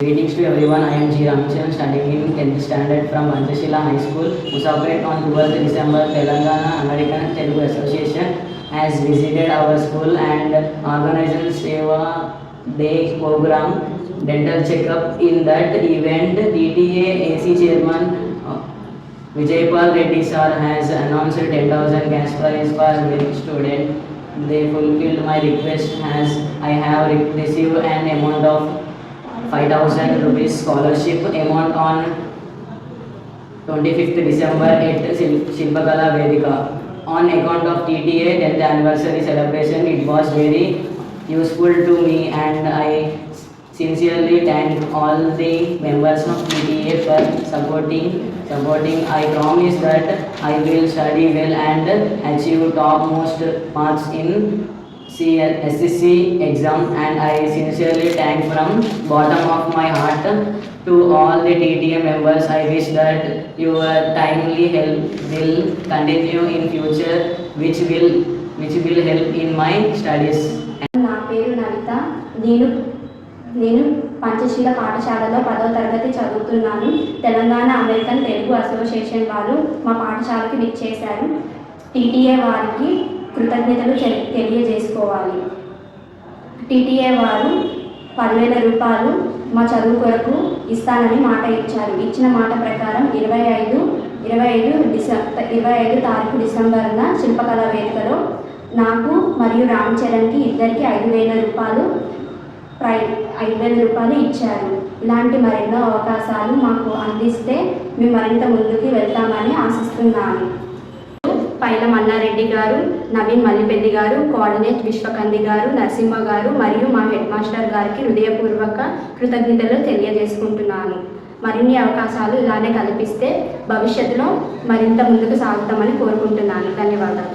Greetings to everyone. I am G. Ramachandran, studying in 10th standard from Panchashila High School, Musapet. On 12th December, Telangana American Telugu Association has visited our school and organized Seva Day program, dental checkup. In that event, DTA AC Chairman Vijaypal Reddy sir has announced 10,000 cash prize for every student. They fulfilled my request as I have received an amount of 5,000 rupees scholarship amount on 25th December at Shilpakala Vedika. On account of TTA 10th anniversary celebration, it was very useful to me and I sincerely thank all the members of TTA for supporting. I promise that I will study well and achieve topmost marks in SSC exam, and I sincerely thank from bottom of my heart to all the TTA members. I wish that your timely help will continue in future, which will help in my studies. నా పేరు నవిత. నేను పంచశీల పాఠశాలలో 10వ తరగతి చదువుతున్నాను. Telangana American Telugu association వారు మా పాఠశాలకి విచ్చేశారు. టీటీఏ వారికి కృతజ్ఞతలు తెలియజేసుకోవాలి. టీటీఏ వారు 10,000 రూపాయలు మా చదువు కొరకు ఇస్తానని మాట ఇచ్చారు. ఇచ్చిన మాట ప్రకారం 25 తారీఖు డిసెంబర్న శిల్పకళ వేదికలో నాకు మరియు రామ్ చరణ్కి ఇద్దరికి 5,000 రూపాయలు ఇచ్చారు. ఇలాంటి మరెన్నో అవకాశాలు మాకు అందిస్తే మేము మరింత ముందుకు వెళ్తామని ఆశిస్తున్నాను. పైల మల్లారెడ్డి గారు, నవీన్ మల్లిపెల్లి గారు, కోఆర్డినేట్ విశ్వకంది గారు, నరసింహ గారు మరియు మా హెడ్ మాస్టర్ గారికి హృదయపూర్వక కృతజ్ఞతలు తెలియజేసుకుంటున్నాను. మరిన్ని అవకాశాలు ఇలానే కల్పిస్తే భవిష్యత్తులో మరింత ముందుకు సాగుతామని కోరుకుంటున్నాను. ధన్యవాదాలు.